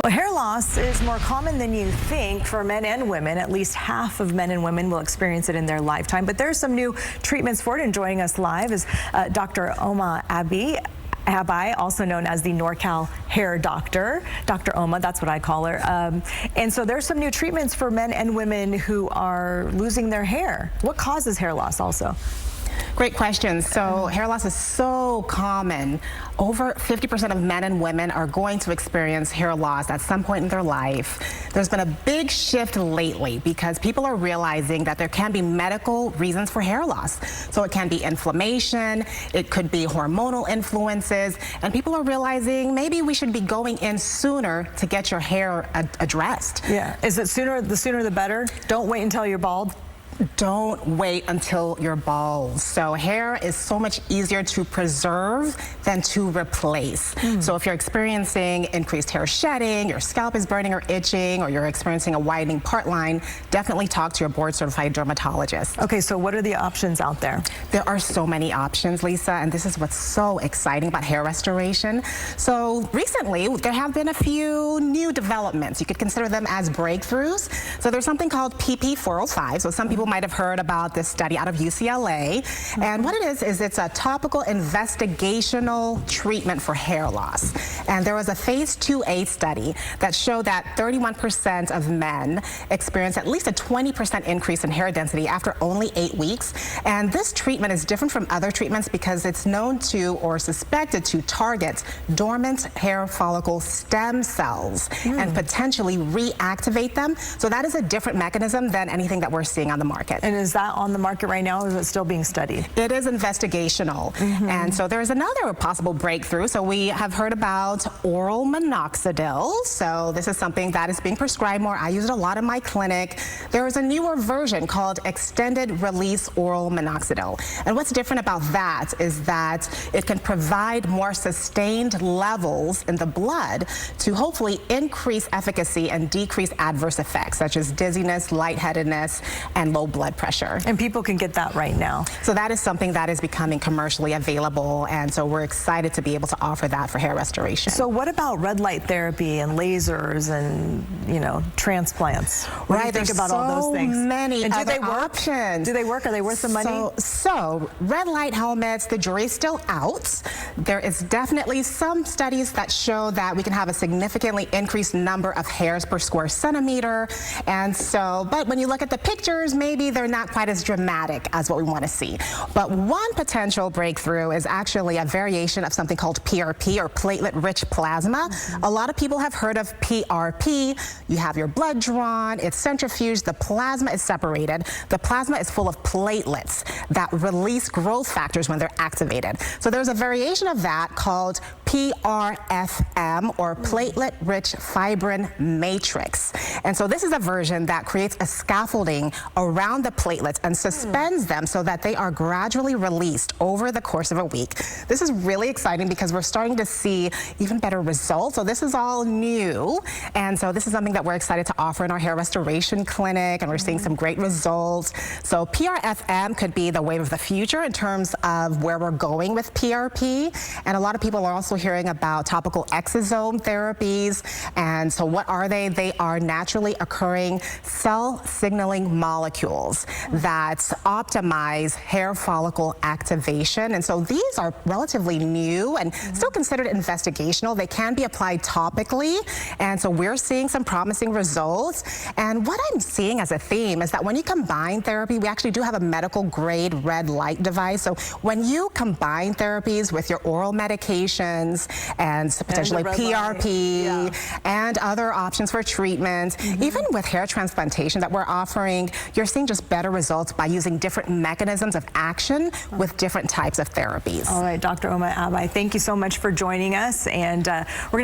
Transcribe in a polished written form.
Well, hair loss is more common than you think for men and women. At least half of men and women will experience it in their lifetime. But there's some new treatments for it. And joining us live is Dr. Oma Abi, also known as the NorCal Hair Doctor. Dr. Oma, that's what I call her. And so there's some new treatments for men and women who are losing their hair. What causes hair loss also? Great question. So hair loss is so common. Over 50% of men and women are going to experience hair loss at some point in their life. There's been a big shift lately because people are realizing that there can be medical reasons for hair loss. So it can be inflammation, it could be hormonal influences, and people are realizing maybe we should be going in sooner to get your hair addressed. Yeah. Is it the sooner the better? Don't wait until you're bald. Don't wait until you're bald. So hair is so much easier to preserve than to replace. So if you're experiencing increased hair shedding, your scalp is burning or itching, or you're experiencing a widening part line, definitely talk to your board-certified dermatologist. Okay, so what are the options out there? There are so many options, Lisa, and this is what's so exciting about hair restoration. So recently, there have been a few new developments. You could consider them as breakthroughs. So there's something called PP405. So some people might have heard about this study out of UCLA. And what it is it's a topical investigational treatment for hair loss. And there was a phase 2A study that showed that 31% of men experienced at least a 20% increase in hair density after only 8 weeks. And this treatment is different from other treatments because it's known to or suspected to target dormant hair follicle stem cells and potentially reactivate them. So that is a different mechanism than anything that we're seeing on the market. And is that on the market right now, or is it still being studied? It is investigational. And so there's another possible breakthrough. So we have heard about oral minoxidil. So this is something that is being prescribed more. I use it a lot in my clinic. There is a newer version called extended release oral minoxidil. And what's different about that is that it can provide more sustained levels in the blood to hopefully increase efficacy and decrease adverse effects such as dizziness, lightheadedness, and low blood pressure. And people can get that right now. So that is something that is becoming commercially available, and so we're excited to be able to offer that for hair restoration. So what about red light therapy and lasers and, you know, transplants? What do you think about all those things? Many and other options. Do they work? Are they worth the money? So red light helmets, the jury's still out. There is definitely some studies that show that we can have a significantly increased number of hairs per square centimeter. And so, but when you look at the pictures, maybe they're not quite as dramatic as what we want to see. But one potential breakthrough is actually a variation of something called PRP, or platelet-rich plasma. A lot of people have heard of PRP. You have your blood drawn, it's centrifuged, the plasma is separated. The plasma is full of platelets that release growth factors when they're activated. So there's a variation of that called PRFM, or platelet-rich fibrin matrix. And so this is a version that creates a scaffolding around the platelets and suspends them so that they are gradually released over the course of a week. This is really exciting because we're starting to see even better results. So this is all new. And so this is something that we're excited to offer in our hair restoration clinic, and we're seeing some great results. So PRFM could be the wave of the future in terms of where we're going with PRP. And a lot of people are also hearing about topical exosome therapies. And so what are they? They are naturally occurring cell signaling molecules that optimize hair follicle activation. And so these are relatively new and still considered investigational. They can be applied topically. And so we're seeing some promising results. And what I'm seeing as a theme is that when you combine therapy, we actually do have a medical grade red light device. So when you combine therapies with your oral medications and potentially PRP and other options for treatment, even with hair transplantation that we're offering, you're seeing just better results by using different mechanisms of action with different types of therapies. All right, Dr. Oma Abi, thank you so much for joining us, and we're going to